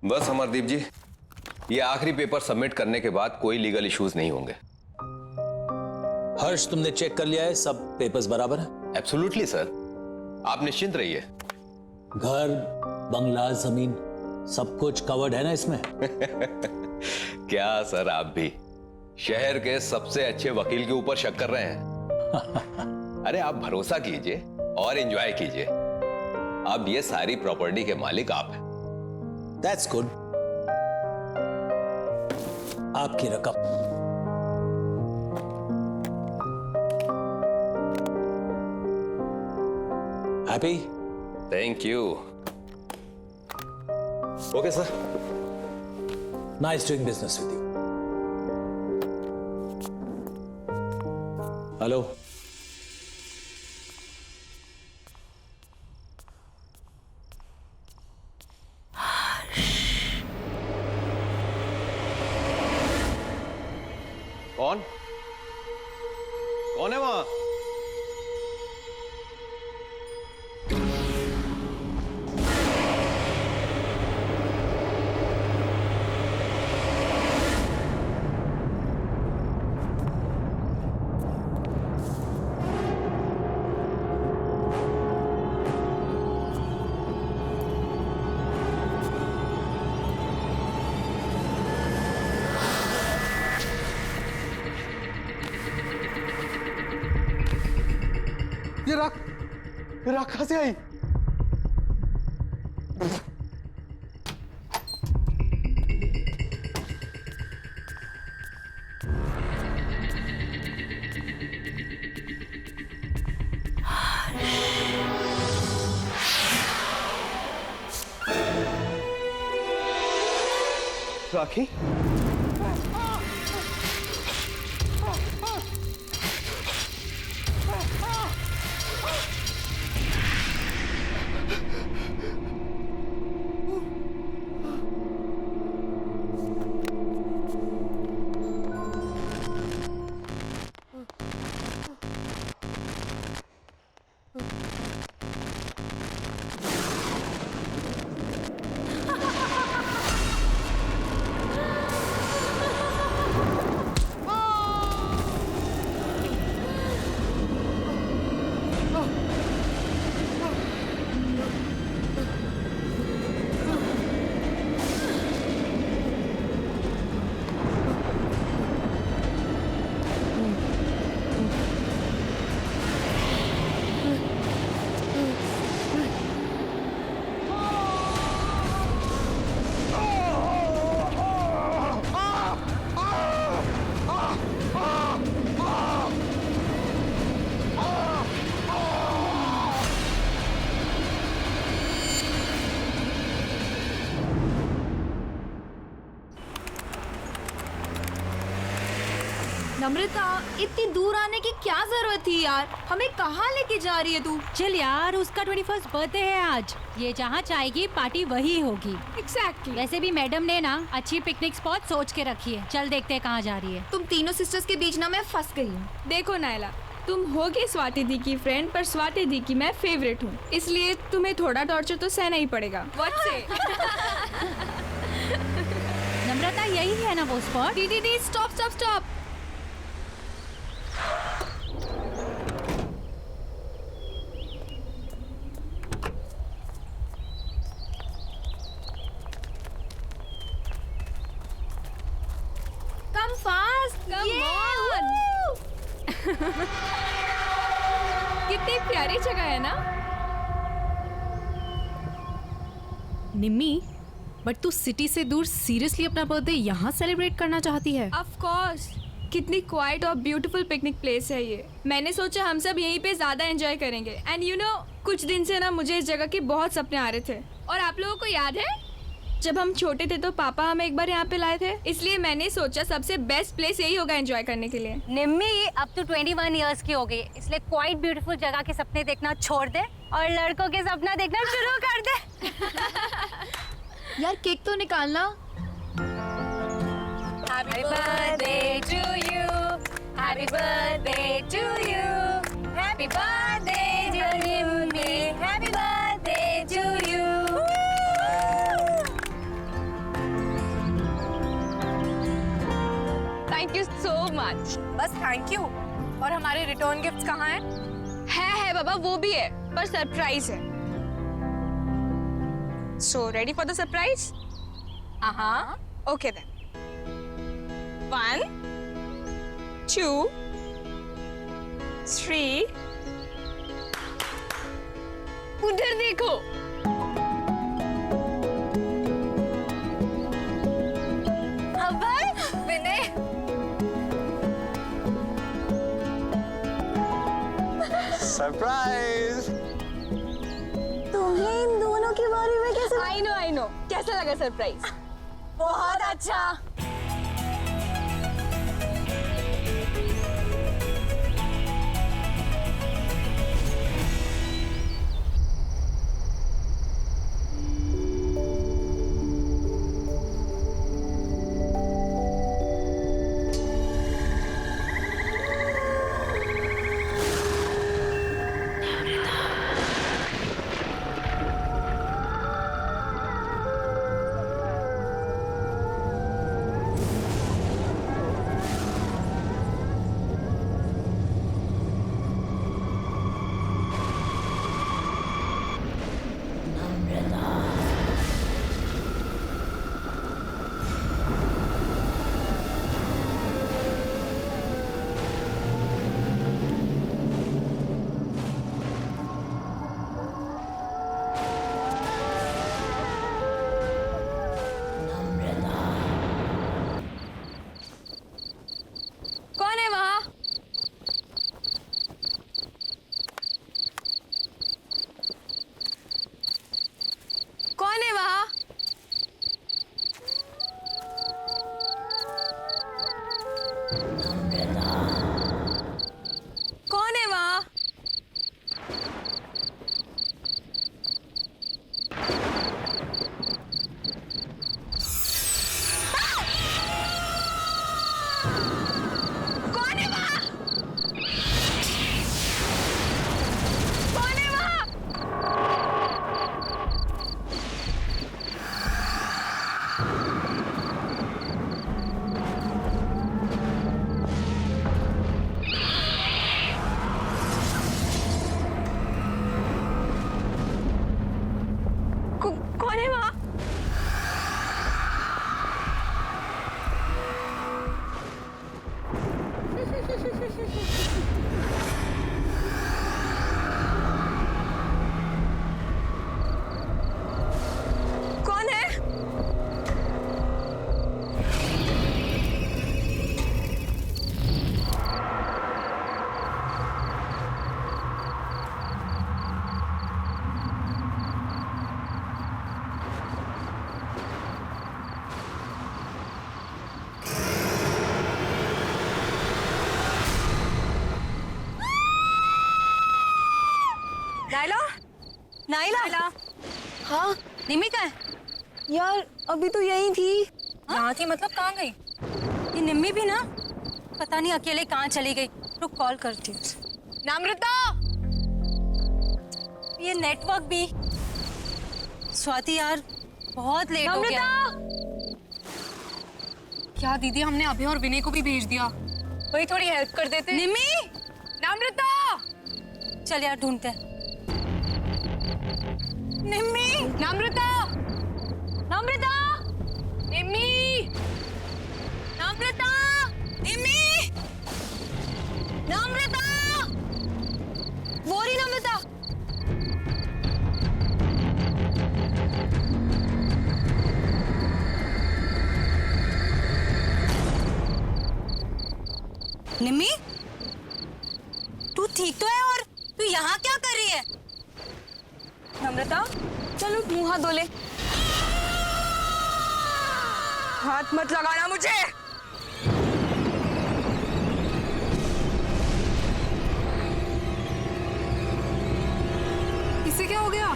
बस अमरदीप जी, ये आखिरी पेपर सबमिट करने के बाद कोई लीगल इश्यूज नहीं होंगे। हर्ष, तुमने चेक कर लिया है? सब पेपर्स बराबर है? एब्सोल्युटली सर, आप निश्चिंत रहिए। घर, बंगला, जमीन सब कुछ कवर्ड है ना इसमें? क्या सर, आप भी शहर के सबसे अच्छे वकील के ऊपर शक कर रहे हैं? अरे आप भरोसा कीजिए और एंजॉय कीजिए। अब ये सारी प्रॉपर्टी के मालिक आप हैं। That's good. आपकी रकम। Happy? Thank you. Okay sir. Nice doing business with you. Hello, कौन कौन है वहां? ये राख कहां से आई? राखी? नम्रता, इतनी दूर आने की क्या जरूरत थी यार? हमें कहाँ लेके जा रही है तू? चल यार, उसका 21st बर्थडे है आज। ये जहाँ चाहेगी पार्टी वही होगी। एग्जैक्टली। वैसे भी मैडम ने ना अच्छी पिकनिक स्पॉट सोच के रखी है। चल देखते हैं कहाँ जा रही है। तुम तीनों सिस्टर्स के बीच ना मैं फंस गई हूँ। देखो नायला, तुम होगी स्वाति दी की फ्रेंड, पर स्वाति दी की मैं फेवरेट हूँ, इसलिए तुम्हें थोड़ा टॉर्चर तो सहना ही पड़ेगा। What say? नम्रता, यही है ना वो spot? The stop stop stop. Come fast. Come Yeah, on. woo! कितनी प्यारी जगह है ना? निम्मी, बट तू सिटी से दूर सीरियसली अपना बर्थडे यहाँ सेलिब्रेट करना चाहती है? Of course. कितनी क्वाइट और ब्यूटीफुल पिकनिक प्लेस है ये। मैंने सोचा हम सब यहीं पे ज्यादा एंजॉय करेंगे। एंड यू नो, कुछ दिन से ना मुझे इस जगह के बहुत सपने आ रहे थे। और आप लोगों को याद है जब हम छोटे थे तो पापा हमें एक बार यहाँ पे लाए थे, इसलिए मैंने सोचा सबसे बेस्ट प्लेस यही होगा एंजॉय करने के लिए। निम्मी, अब तो 21 इयर्स की हो गई, इसलिए क्वाइट ब्यूटीफुल जगह के सपने देखना छोड़ दे और लड़कों के सपना देखना शुरू कर दे। यार केक तो निकालना। Happy birthday to you, happy birthday to you, happy birthday dear Nimmi, happy birthday to you. Much. बस थैंक यू। और हमारे रिटर्न गिफ्ट्स कहाँ हैं? है बाबा, वो भी है, पर सरप्राइज है। So ready for the surprise? हाँ। Okay then. 1 2 3। उधर देखो। अभय, विनय, सरप्राइज। तुम्हें इन दोनों के बारे में कैसे? I know. कैसा लगा सरप्राइज? बहुत अच्छा। कौन है वहाँ? कौन है वहाँ? कौन है वहाँ? कौन है वहाँ? कौन है वहाँ? कौन है वहाँ? कौन है? Naila, Naila. हाँ निमी का है? यार अभी तो यही थी। यहाँ थी मतलब कहाँ गई? ये निम्मी भी ना पता नहीं अकेले कहाँ चली गई। रुक कॉल करती हूँ। नम्रता, ये नेटवर्क भी। स्वाति यार बहुत लेट हो गया। क्या दीदी, हमने अभय और विनय को भी भेज दिया। वही थोड़ी हेल्प कर देते। निम्मी, नम्रता, चल यार ढूंढते हैं। निम्मी, नम्रता, नम्रता, निम्मी, नम्रता, निम्मी, नम्रता, वो रही नम्रता। निम्मी, तू ठीक तो है? और तू यहाँ क्या कर रही है? नम्रता, चलो मुंह हाथ धो ले। हाथ मत लगाना मुझे। इससे क्या हो गया?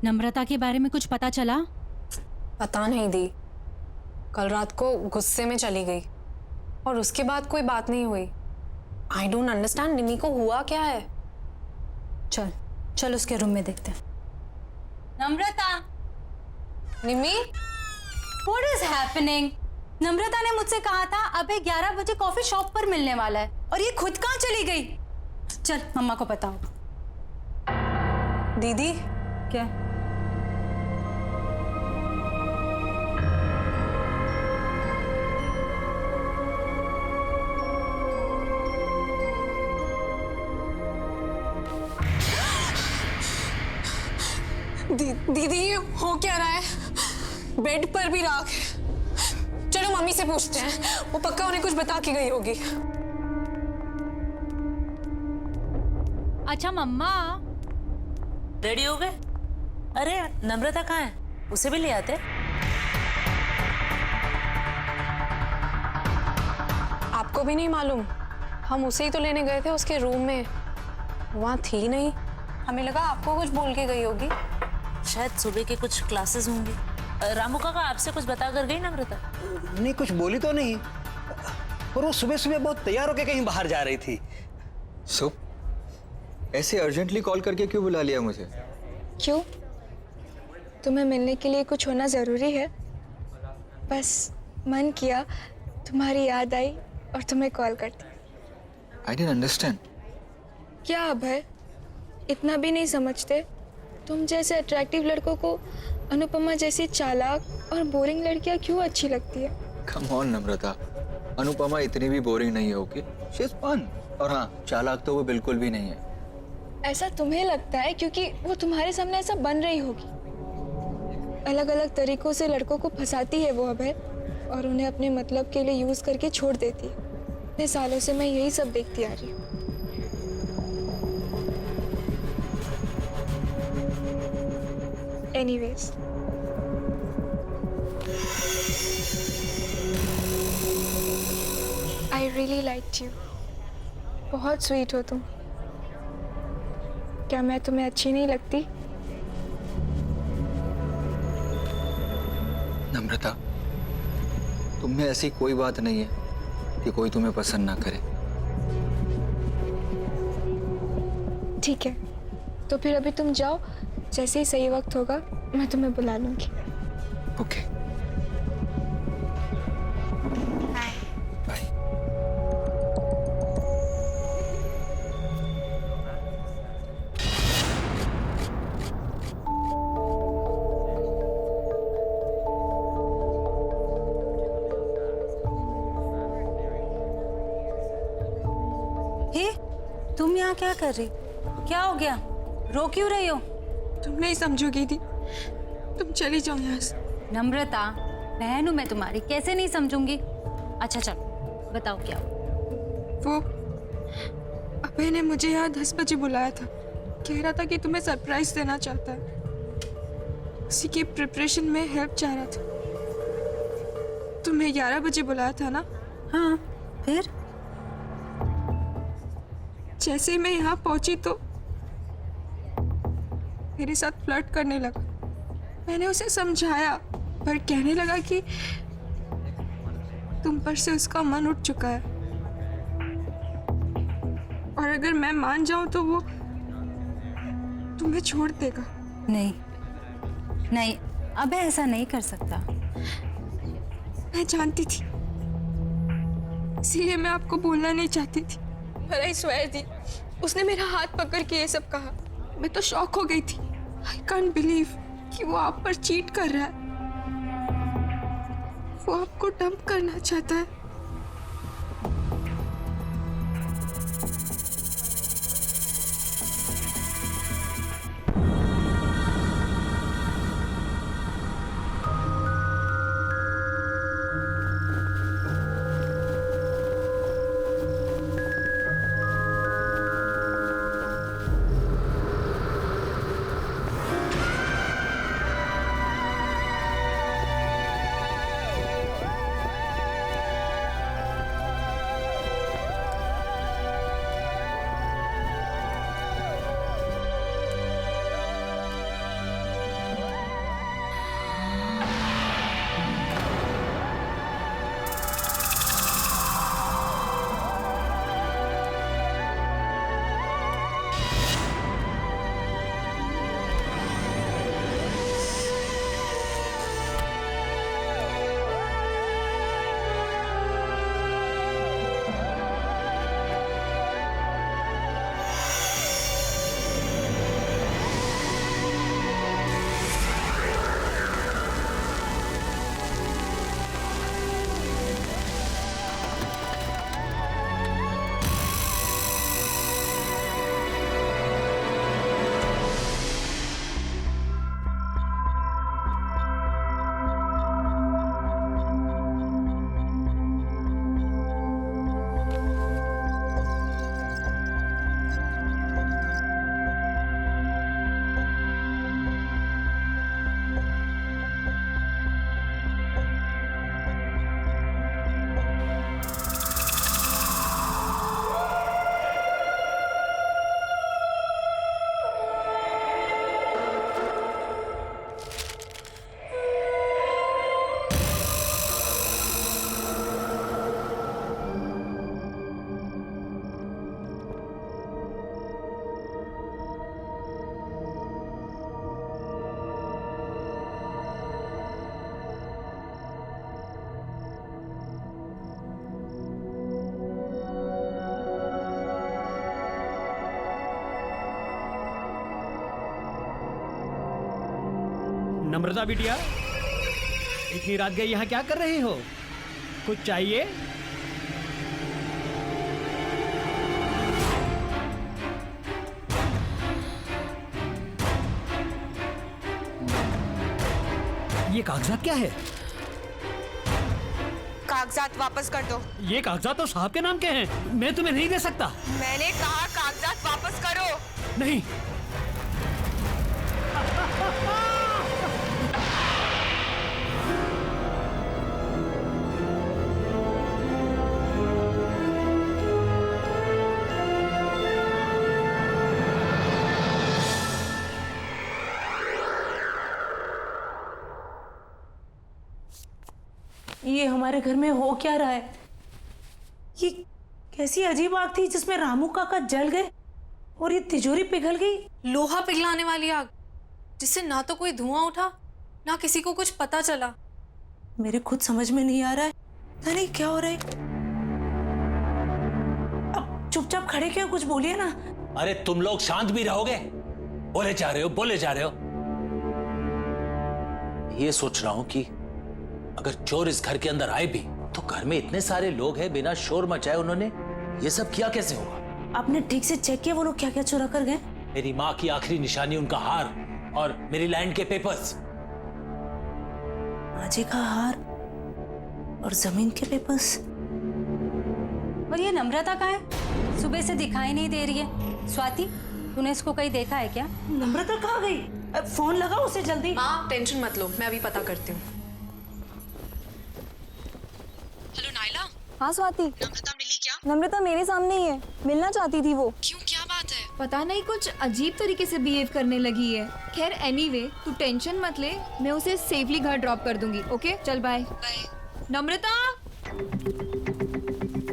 नम्रता के बारे में कुछ पता चला? पता नहीं दी, कल रात को गुस्से में चली गई और उसके बाद कोई बात नहीं हुई। आई डोंट अंडरस्टैंड, निमी को हुआ क्या है? चल चल उसके रूम में देखते हैं। नम्रता, निमी, What is happening? नम्रता ने मुझसे कहा था अबे 11 बजे कॉफी शॉप पर मिलने वाला है और ये खुद कहाँ चली गई? चल मम्मा को बताओ। दीदी क्या? दीदी ये हो क्या रहा है? बेड पर भी राख है। चलो मम्मी से पूछते हैं, वो पक्का उन्हें कुछ बता के गई होगी। अच्छा मम्मा, रेडी हो गए? अरे नम्रता कहाँ है? उसे भी ले आते। आपको भी नहीं मालूम? हम उसे ही तो लेने गए थे उसके रूम में, वहाँ थी नहीं। हमें लगा आपको कुछ बोल के गई होगी। शायद सुबह के कुछ क्लासेस होंगे। रामू काका आपसे कुछ बता कर गई नम्रता? नहीं, कुछ बोली तो नहीं, और वो सुबह सुबह बहुत तैयार होकर कहीं बाहर जा रही थी। ऐसे अर्जेंटली कॉल करके क्यों बुला लिया मुझे? क्यों? तुम्हें मिलने के लिए कुछ होना ज़रूरी है? बस मन किया, तुम्हारी याद आई और तुम्हें कॉल कर दी। I didn't understand. क्या अभय, इतना भी नहीं समझते? तुम जैसे अट्रैक्टिव लड़कों को अनुपमा जैसी चालाक और बोरिंग लड़कियां क्यों अच्छी लगती है? कम ऑन नम्रता, अनुपमा इतनी भी बोरिंग नहीं है। Okay, she is fun. और हाँ, चालाक तो वो बिल्कुल भी नहीं है। ऐसा तुम्हें लगता है क्योंकि वो तुम्हारे सामने ऐसा बन रही होगी। अलग अलग तरीकों से लड़कों को फंसाती है वो अभय, और उन्हें अपने मतलब के लिए यूज करके छोड़ देती है। इतने सालों से मैं यही सब देखती आ रही हूँ। Anyways, I really liked you. बहुत स्वीट हो तुम। क्या मैं तुम्हें अच्छी नहीं लगती? नम्रता, तुम में ऐसी कोई बात नहीं है कि कोई तुम्हें पसंद ना करे। ठीक है, तो फिर अभी तुम जाओ, जैसे ही सही वक्त होगा मैं तुम्हें बुला लूंगी। Okay, bye. हे, तुम यहाँ क्या कर रही? क्या हो गया? रो क्यों रही हो? तुम नहीं समझोगी दी, तुम चली जाओ यहाँ से। नम्रता, बहन हूँ मैं तुम्हारी, कैसे नहीं समझूंगी? अच्छा चलो बताओ क्या हुआ? वो अभय ने मुझे यहाँ 10 बजे बुलाया था। कह रहा था कि तुम्हें सरप्राइज देना चाहता है। उसी की प्रिपरेशन में हेल्प चाह रहा था। तुम्हें 11 बजे बुलाया था ना? हाँ, फिर? जैसे ही मैं यहाँ पहुंची तो मेरे साथ फ्लर्ट करने लगा। मैंने उसे समझाया, पर कहने लगा कि तुम पर से उसका मन उठ चुका है, और अगर मैं मान जाऊं तो वो तुम्हें छोड़ देगा। नहीं नहीं, अबे ऐसा नहीं कर सकता। मैं जानती थी, इसीलिए मैं आपको बोलना नहीं चाहती थी। पर आई स्वेयर दी, उसने मेरा हाथ पकड़ के ये सब कहा। मैं तो शॉक हो गई थी। आई कांट बिलीव कि वो आप पर चीट कर रहा है। वो आपको डंप करना चाहता है। नम्रता बिटिया, इतनी रात गई यहाँ क्या कर रही हो? कुछ चाहिए? ये कागजात क्या है? कागजात वापस कर दो। ये कागजात तो साहब के नाम के हैं, मैं तुम्हें नहीं दे सकता। मैंने कहा कागजात वापस करो। नहीं। ये हमारे घर में हो क्या रहा है? ये कैसी अजीब आग थी जिसमें रामू काका जल गए और ये तिजोरी पिघल गई। लोहा पिघलाने वाली आग, जिससे ना तो कोई धुआं उठा ना किसी को कुछ पता चला। मेरे खुद समझ में नहीं आ रहा है, पता नहीं क्या हो रहा है। अब चुपचाप खड़े क्यों, कुछ बोलिए ना। अरे तुम लोग शांत भी रहोगे? बोले जा रहे हो, बोले जा रहे हो। ये सोच रहा हूं कि अगर चोर इस घर के अंदर आए भी तो घर में इतने सारे लोग हैं, बिना शोर मचाए उन्होंने ये सब किया कैसे होगा? आपने ठीक से चेक किया वो लोग क्या क्या चुरा कर गए? मेरी माँ की आखिरी निशानी, उनका हार और मेरी लैंड के पेपर्स। माँ जी का हार और जमीन के पेपर्स। और ये नम्रता कहाँ है? सुबह से दिखाई नहीं दे रही है। स्वाति, तूने इसको कहीं देखा है क्या? नम्रता कहाँ गई? फोन लगाओ उसे जल्दी। हाँ, टेंशन मत लो, मैं अभी पता करती हूँ। Hello Naila. हाँ स्वाति। नम्रता मिली क्या? नम्रता मेरे सामने ही है, मिलना चाहती थी वो। क्यों, क्या बात है? पता नहीं कुछ अजीब तरीके से बिहेव करने लगी है। खैर एनीवे, तू टेंशन मत ले, मैं उसे सेफली घर ड्रॉप कर दूंगी। ओके चल बाय। नम्रता,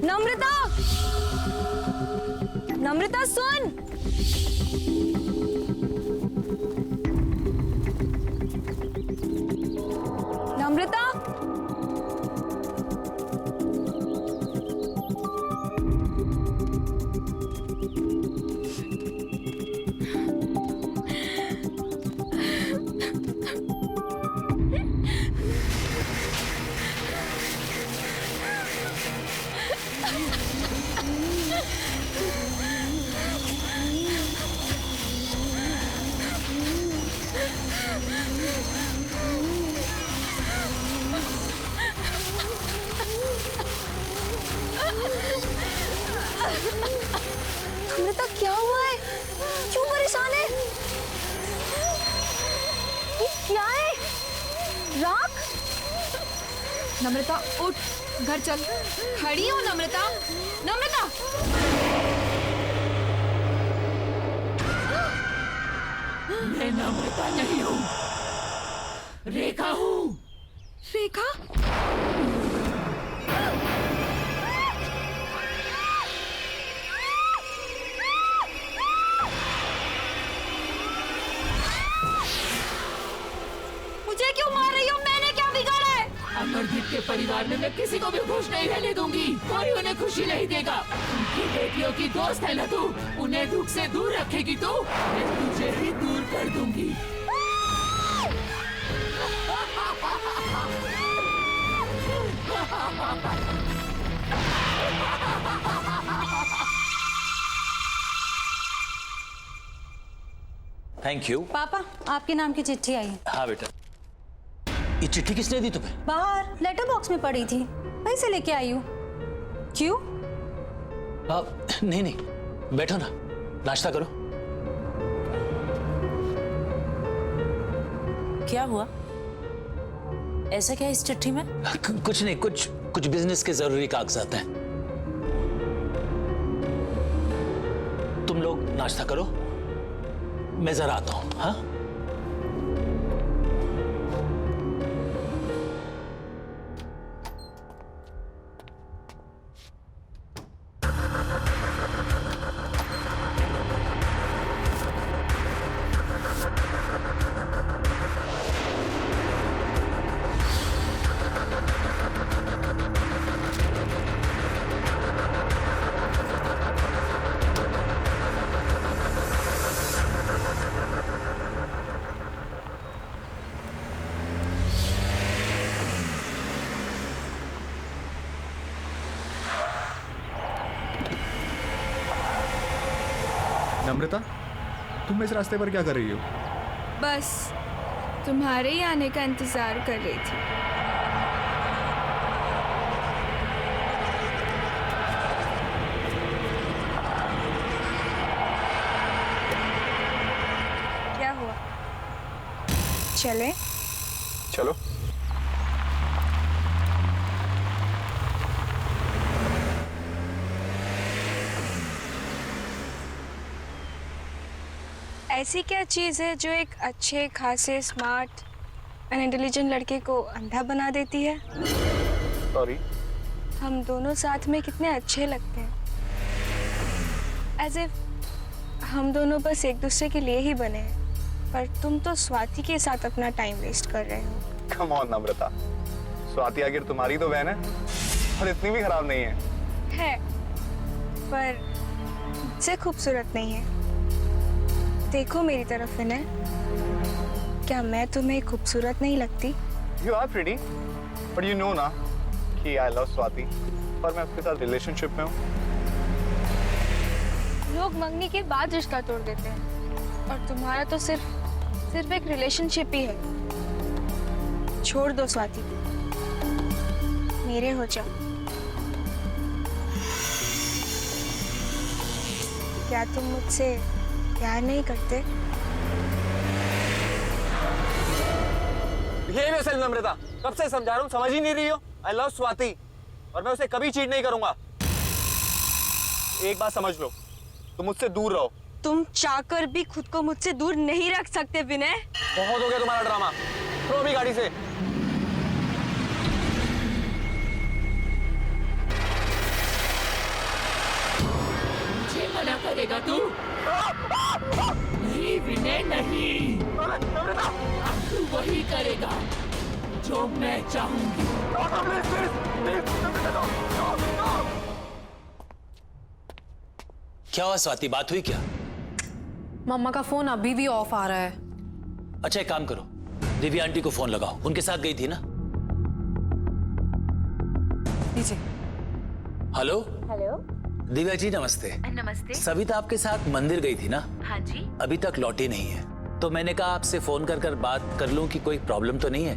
नम्रता, नम्रता सुन। नम्रता, नम्रता क्या हुआ है? क्यों परेशान है? ये क्या है? राख? नम्रता उठ, घर चल। खड़ी हो नम्रता। नम्रता, मैं नम्रता नहीं हूँ, रेखा हूँ। रेखा? मुझे क्यों मार रही हो? मैंने क्या बिगाड़ा है? अमरदीप के परिवार में मैं किसी को भी खुश नहीं रहने दूंगी। कोई उन्हें खुशी नहीं देगा। उनकी बेटियों की दोस्त है ना तू, उन्हें दुख से दूर रखेगी तू, मैं तुझे भी दूर कर दूंगी। Thank you. पापा, आपके नाम की चिट्ठी आई है। हाँ बेटा। ये चिट्ठी किसने दी तुम्हें? बाहर लेटर बॉक्स में पड़ी थी, वहीं से लेके आई हूँ। क्यों? नहीं नहीं, बैठो ना, नाश्ता करो। क्या हुआ? ऐसा क्या है इस चिट्ठी में? कुछ नहीं, कुछ बिजनेस के जरूरी कागजात हैं। तुम लोग नाश्ता करो, मैं जरा आता हूं। हाँ, नम्रता, तुम इस रास्ते पर क्या कर रही हो? बस तुम्हारे ही आने का इंतजार कर रही थी। क्या हुआ? चले? चलो। ऐसी क्या चीज़ है जो एक अच्छे खासे स्मार्ट एंड इंटेलिजेंट लड़के को अंधा बना देती है? सॉरी। हम दोनों साथ में कितने अच्छे लगते हैं, एज इफ हम दोनों बस एक दूसरे के लिए ही बने हैं, पर तुम तो स्वाति के साथ अपना टाइम वेस्ट कर रहे हो। कम ऑन नम्रता, स्वाति आखिर तुम्हारी तो बहन है और इतनी भी खराब नहीं है। पर मुझसे खूबसूरत नहीं है। देखो मेरी तरफ विनय, क्या मैं तुम्हें खूबसूरत नहीं लगती? You are pretty, but you know ना कि I love स्वाति और मैं उसके साथ रिलेशनशिप में हूँ। लोग मंगनी के बाद रिश्ता तोड़ देते हैं और तुम्हारा तो सिर्फ एक रिलेशनशिप ही है। छोड़ दो स्वाति, मेरे हो जाओ। क्या तुम मुझसे प्यार नहीं करते? ये वैसे नम्रता, कब से समझा रहा हूँ, समझ ही नहीं रही हो। I love स्वाति और मैं उसे कभी चीट नहीं करूंगा। एक बात समझ लो, तुम मुझसे दूर रहो। तुम चाहकर भी खुद को मुझसे दूर नहीं रख सकते विनय। बहुत हो गया तुम्हारा ड्रामा, थ्रो भी गाड़ी से। मुझे मना करेगा तू? नहीं विनय नहीं, अब तू वही करेगा जो मैं चाहूंगी। क्या हुआ स्वाति, बात हुई क्या? मम्मा का फोन अभी भी ऑफ आ रहा है। अच्छा एक काम करो, दिव्या आंटी को फोन लगाओ, उनके साथ गई थी ना? दीजिए। हेलो हेलो दिव्या जी, नमस्ते। नमस्ते। सविता आपके साथ मंदिर गई थी ना? हाँ जी। अभी तक लौटी नहीं है, तो मैंने कहा आपसे फोन कर बात कर लूं कि कोई प्रॉब्लम तो नहीं है,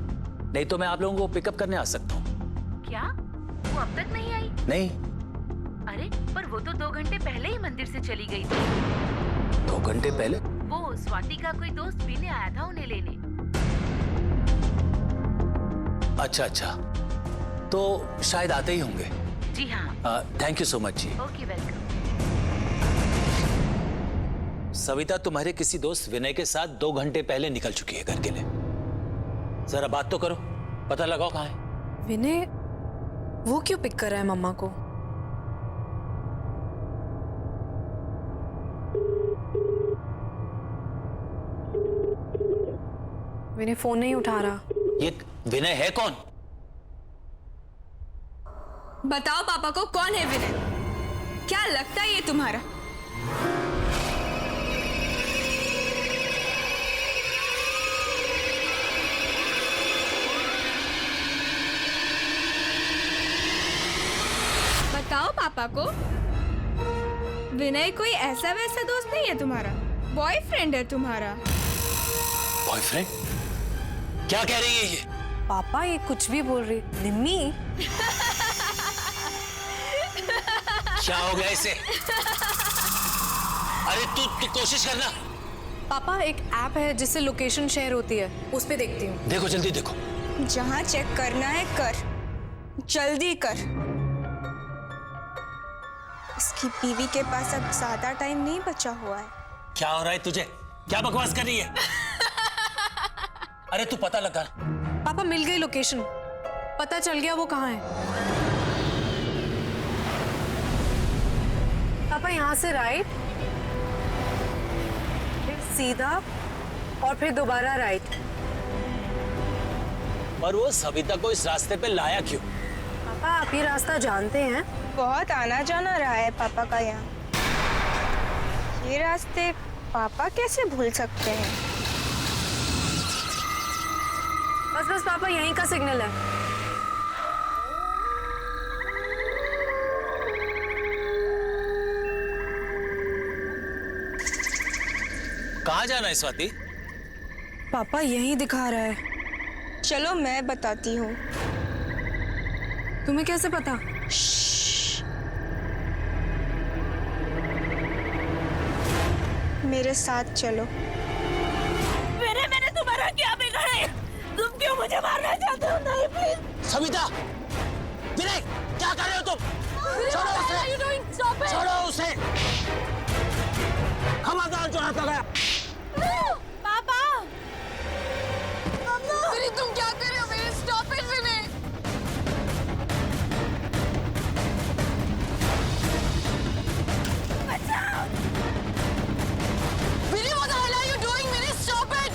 नहीं तो मैं आप लोगों को पिकअप करने आ सकता हूँ। क्या वो अब तक नहीं आई? नहीं। अरे पर वो तो 2 घंटे पहले ही मंदिर से चली गई थी। 2 घंटे पहले? वो स्वाति का कोई दोस्त पीने आया था उन्हें लेने। अच्छा, तो शायद आते ही होंगे। जी हाँ। थैंक यू सो मच जी। Okay welcome. सविता तुम्हारे किसी दोस्त विनय के साथ 2 घंटे पहले निकल चुकी है घर के लिए। जरा बात तो करो, पता लगाओ कहाँ है। विनय वो क्यों पिक कर रहा है मम्मा को? विनय फोन नहीं उठा रहा। ये विनय है कौन? बताओ पापा को कौन है विनय? क्या लगता है ये तुम्हारा? बताओ पापा को। विनय कोई ऐसा वैसा दोस्त नहीं है तुम्हारा, बॉयफ्रेंड है तुम्हारा। बॉयफ्रेंड? क्या कह रही है ये? पापा ये कुछ भी बोल रही। निम्मी क्या हो गया इसे? अरे तू कोशिश करना। पापा एक ऐप है जिससे लोकेशन शेयर होती है, उस पे देखती हूँ। देखो जल्दी देखो। जहाँ चेक करना है कर, जल्दी कर। इसकी बीवी के पास अब ज्यादा टाइम नहीं बचा हुआ है। क्या हो रहा है तुझे? क्या बकवास कर रही है? अरे तू पता लगा। पापा मिल गई लोकेशन, पता चल गया वो कहाँ है। पापा यहाँ से राइट, फिर सीधा और फिर दोबारा राइट। पर वो सविता को इस रास्ते पे लाया क्यों? पापा आप ये रास्ता जानते हैं? बहुत आना जाना रहा है पापा का यहाँ। ये रास्ते पापा कैसे भूल सकते हैं? बस पापा यहीं का सिग्नल है। कहाँ जाना है स्वाति? पापा यही दिखा रहा है। चलो मैं बताती हूँ। तुम्हें कैसे पता? मेरे साथ चलो। मैंने तुम्हारा क्या बिगाड़ा? तुम क्यों मुझे मारना चाहते हो? नहीं प्लीज। सविता, विनय, क्या कर रहे हो तुम? छोड़ो उसे! छोड़ो उसे! खबरदार जो हाथ लगाया। पापा! विनय तुम क्या कर रहे हो? विनय स्टॉप इट विनय। बचाओ! विनय what the hell are you doing? Vinay stop it!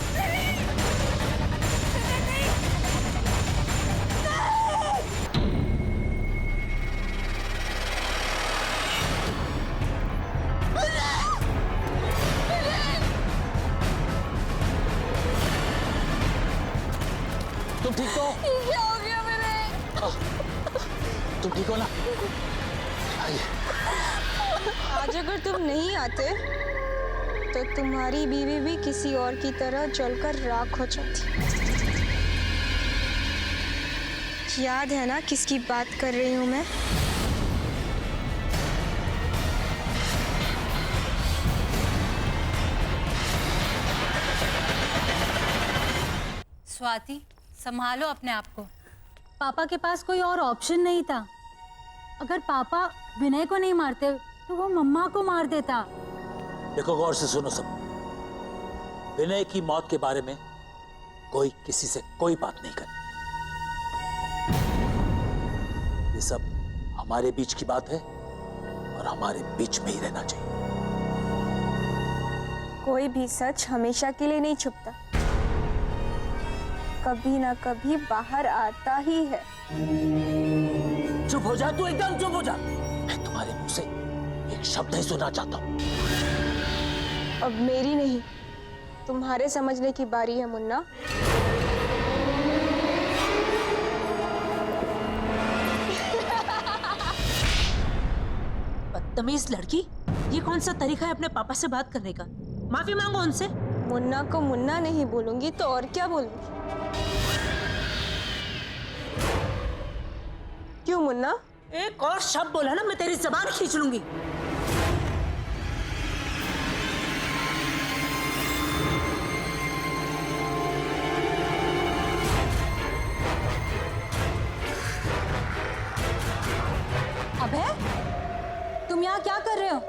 तुम ठीक हो? क्या हो गया विनय? तुम ठीक हो ना? आइए। आज अगर तुम नहीं आते तो तुम्हारी बीवी भी किसी और की तरह जलकर राख हो जाती। याद है ना किसकी बात कर रही हूँ मैं? स्वाति, संभालो अपने आप को। पापा के पास कोई और ऑप्शन नहीं था। अगर पापा विनय को नहीं मारते तो वो मम्मा को मार देता। देखो, गौर से सुनो सब। विनय की मौत के बारे में कोई किसी से कोई बात नहीं करे। ये सब हमारे बीच की बात है और हमारे बीच में ही रहना चाहिए। कोई भी सच हमेशा के लिए नहीं छुपता, कभी ना कभी बाहर आता ही है। चुप हो जा तू, एकदम चुप हो जा। मैं तुम्हारे मुंह से एक शब्द ही सुनना चाहता हूँ। अब मेरी नहीं, तुम्हारे समझने की बारी है मुन्ना। बदतमीज लड़की, ये कौन सा तरीका है अपने पापा से बात करने का? माफी मांगो उनसे। मुन्ना को मुन्ना नहीं बोलूंगी तो और क्या बोलूंगी? क्यों मुन्ना? एक और शब्द बोला ना मैं तेरी जबान खींच लूंगी। अबे, तुम यहाँ क्या कर रहे हो?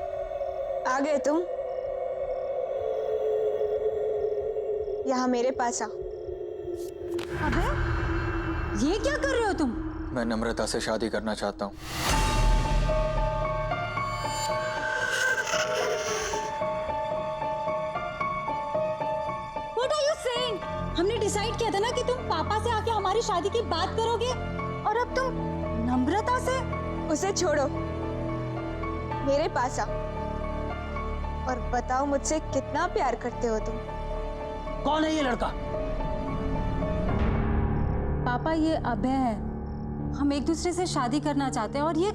आ गए तुम? यहाँ मेरे पास आओ। अबे, ये क्या कर रहे हो तुम? मैं नम्रता से शादी करना चाहता हूँ। What are you saying? हमने डिसाइड किया था ना कि तुम पापा से आके हमारी शादी की बात करोगे, और अब तुम नम्रता से? उसे छोड़ो, मेरे पास आओ और बताओ मुझसे कितना प्यार करते हो तुम। कौन है ये लड़का? पापा, ये अभय है। हम एक दूसरे से शादी करना चाहते हैं और ये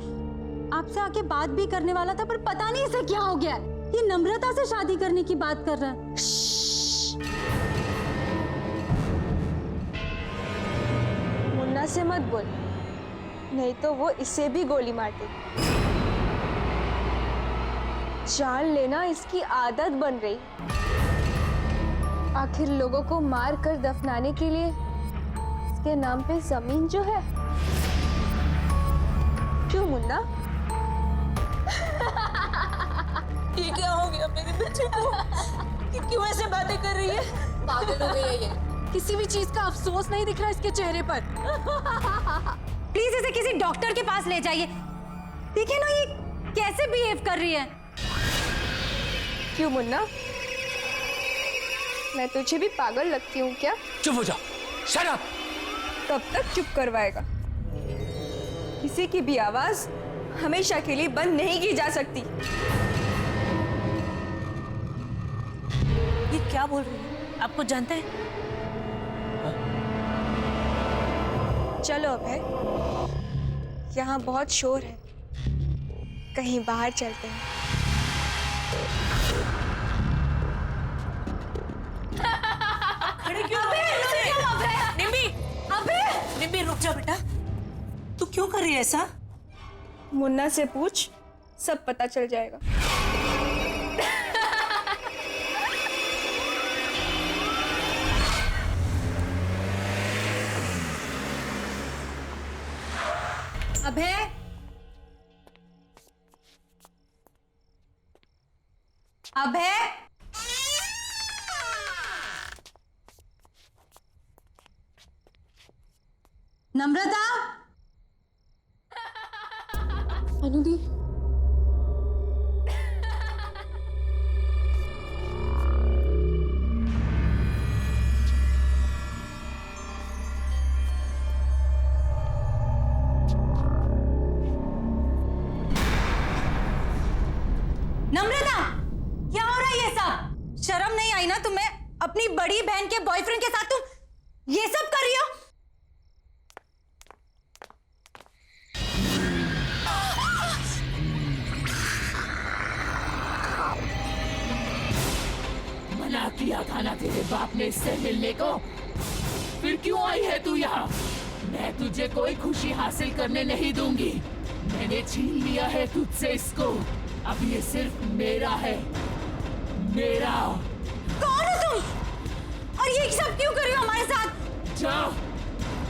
आपसे आके बात भी करने वाला था, पर पता नहीं इसे क्या हो गया है। ये नम्रता से शादी करने की बात कर रहा है। मुन्ना से मत बोल, नहीं तो वो इसे भी गोली मार देगी। जान लेना इसकी आदत बन रही। आखिर लोगों को मार कर दफनाने के लिए इसके नाम पे जमीन जो है। क्यों मुन्ना? ये क्या हो गया मेरे बच्चे को? क्यों ऐसे बातें कर रही है? पागल हो गई है ये। किसी भी चीज का अफसोस नहीं दिख रहा इसके चेहरे पर। प्लीज इसे किसी डॉक्टर के पास ले जाइए। देखिए ना ये कैसे बिहेव कर रही है। क्यों मुन्ना, मैं तुझे भी पागल लगती हूँ क्या? चुप हो जा, शट अप। कब तक चुप करवाएगा? किसी की भी आवाज हमेशा के लिए बंद नहीं की जा सकती। ये क्या बोल रही है? आपको जानते हैं? चलो अभय, यहाँ बहुत शोर है, कहीं बाहर चलते हैं। जा बेटा, तू क्यों कर रही है ऐसा? मुन्ना से पूछ, सब पता चल जाएगा। अभय, अभय, नम्रता, अनुदी, नम्रता, क्या हो रहा है ये सब? शर्म नहीं आई ना तुम्हें? अपनी बड़ी बहन के बॉयफ्रेंड के साथ तुम ये सब कर रही हो? मना किया था ना तेरे बाप ने इससे मिलने को, फिर क्यों आई है तू यहाँ? मैं तुझे कोई खुशी हासिल करने नहीं दूंगी। मैंने छीन लिया है तुझसे इसको, अब ये सिर्फ मेरा है, मेरा। कौन हो तुम? और ये सब क्यों कर रही हो हमारे साथ?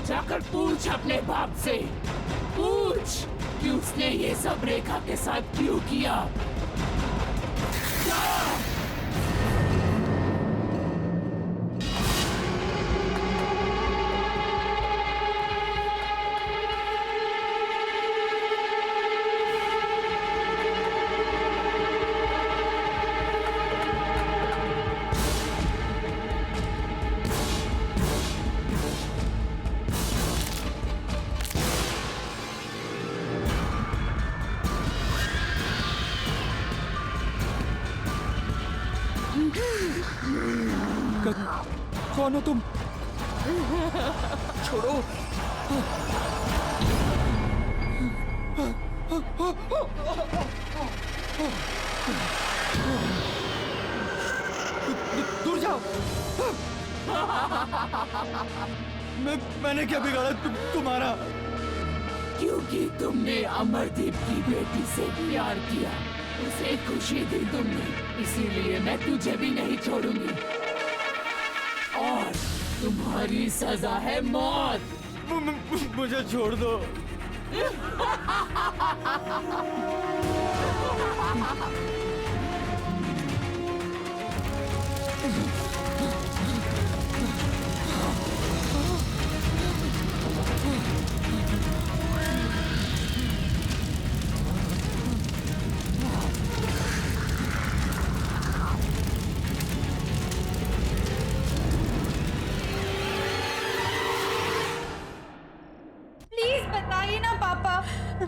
जाकर पूछ अपने बाप से, पूछ कि उसने ये सब रेखा के साथ क्यों किया। जा। कौन हो तुम? छोड़ो। दूर जाओ। मैंने क्या बिगाड़ा तुम्हारा? क्योंकि तुमने अमरदीप की बेटी से प्यार किया, उसे खुशी दी तुमने, इसीलिए मैं तुझे भी नहीं छोड़ूंगी। और तुम्हारी सजा है मौत। मुझे छोड़ दो।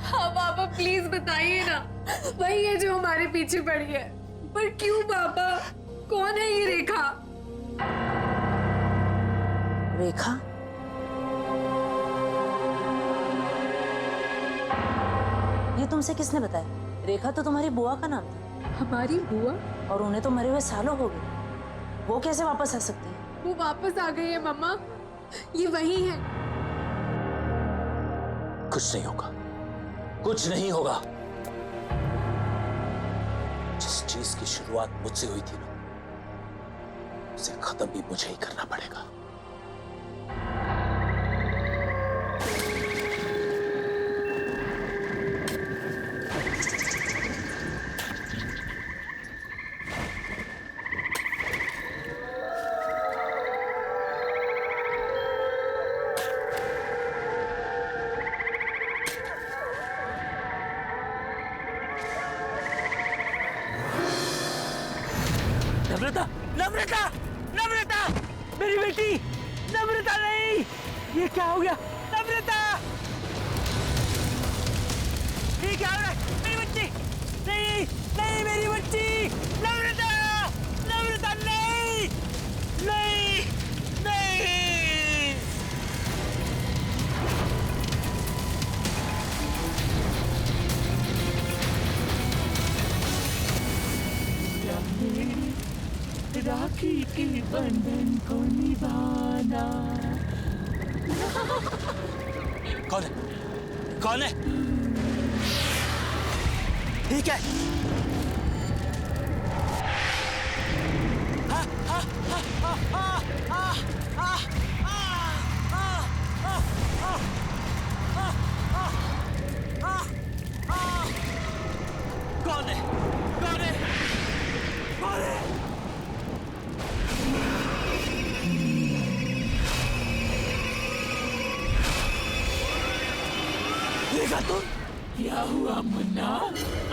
हाँ पापा प्लीज बताइए ना, वही है जो हमारे पीछे पड़ी है। पर क्यों पापा? कौन है ये रेखा? रेखा? ये तुमसे किसने बताया? रेखा तो तुम्हारी बुआ का नाम था। हमारी बुआ? और उन्हें तो मरे हुए सालों हो गए, वो कैसे वापस आ सकती है? वो वापस आ गई है मम्मा, ये वही है। कुछ नहीं होगा, कुछ नहीं होगा। जिस चीज की शुरुआत मुझसे हुई थी ना, उसे खत्म भी मुझे ही करना पड़ेगा। नम्रता, नम्रता, नम्रता, मेरी बेटी, नम्रता नहीं, ये क्या हो गया? नम्रता, ये क्या हो रहा है? मेरी बच्ची, नहीं, नहीं मेरी बच्ची, नम्रता, नम्रता नहीं, नहीं, नहीं। राखी के बंधन को निभाना। कौन है? कौन है? ठीक है। कौन है? कौन है? कौन है? देखा तुम? क्या हुआ मुन्ना?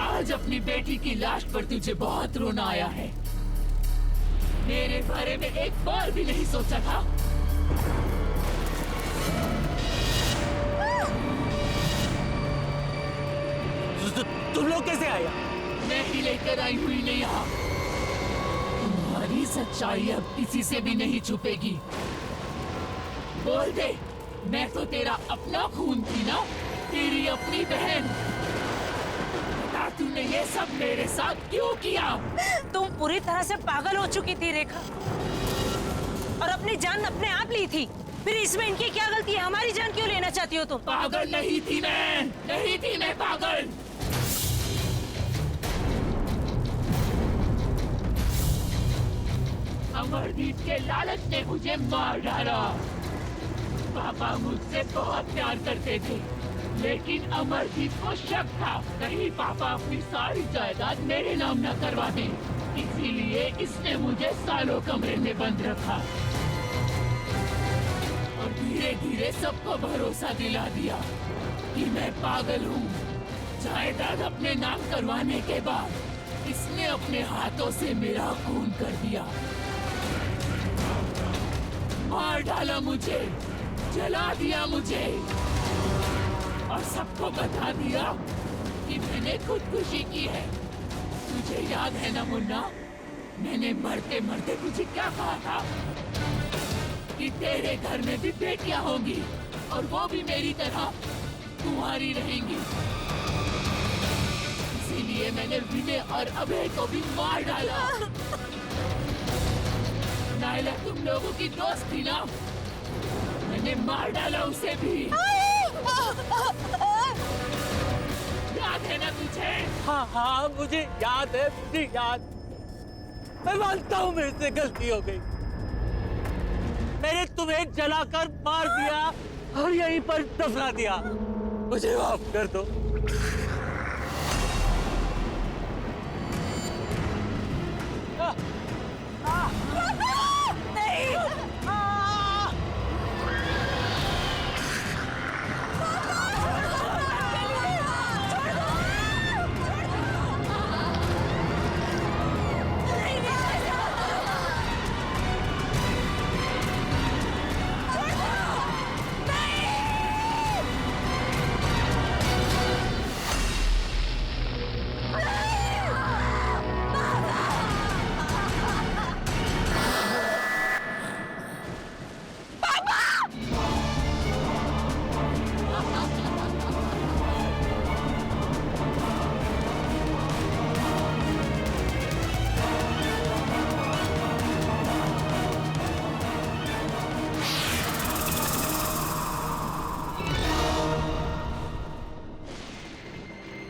आज अपनी बेटी की लाश पर तुझे बहुत रोना आया है। मेरे बारे में एक बार भी नहीं सोचा था। तुम लोग कैसे आए? मैं ही लेकर आई हुई नहीं यहाँ। तुम्हारी सच्चाई अब किसी से भी नहीं छुपेगी। बोल दे, मैं तो तेरा अपना खून थी ना, तेरी अपनी बहन। बता, तूने ये सब मेरे साथ क्यों किया? तुम पूरी तरह से पागल हो चुकी थी रेखा, और अपनी जान अपने आप ली थी। फिर इसमें इनकी क्या गलती है? हमारी जान क्यों लेना चाहती हो तुम? पागल नहीं थी मैं, नहीं थी मैं पागल। अमरदीप के लालच ने मुझे मार डाला। पापा मुझसे बहुत प्यार करते थे, लेकिन अमरदीप को शक था कहीं पापा अपनी सारी जायदाद मेरे नाम न करवा दें। इसीलिए इसने मुझे सालों कमरे में बंद रखा और धीरे धीरे सबको भरोसा दिला दिया कि मैं पागल हूँ। जायदाद अपने नाम करवाने के बाद इसने अपने हाथों से मेरा खून कर दिया, मार डाला मुझे, जला दिया मुझे, और सबको बता दिया कि मैंने खुदकुशी की है। तुझे याद है ना मुन्ना, मैंने मरते मरते तुझे क्या कहा था? कि तेरे घर में भी बेटियां होंगी और वो भी मेरी तरह तुम्हारी रहेंगी। इसीलिए मैंने विनय और अभय को भी मार डाला। नायला तुम लोगों की दोस्त थी ना, मैंने मार डाला उसे भी। याद है ना तुझे? हाँ हाँ मुझे याद है, मुझे याद। मैं मानता हूँ मेरे से गलती हो गई। मैंने तुम्हें जलाकर मार दिया और यहीं पर दफना दिया। मुझे माफ कर दो।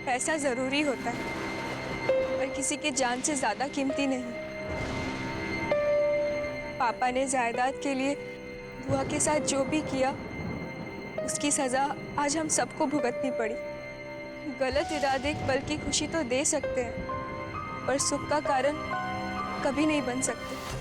पैसा जरूरी होता है, पर किसी की जान से ज्यादा कीमती नहीं। पापा ने जायदाद के लिए बुआ के साथ जो भी किया, उसकी सजा आज हम सबको भुगतनी पड़ी। गलत इरादे एक पल की खुशी तो दे सकते हैं, पर सुख का कारण कभी नहीं बन सकते।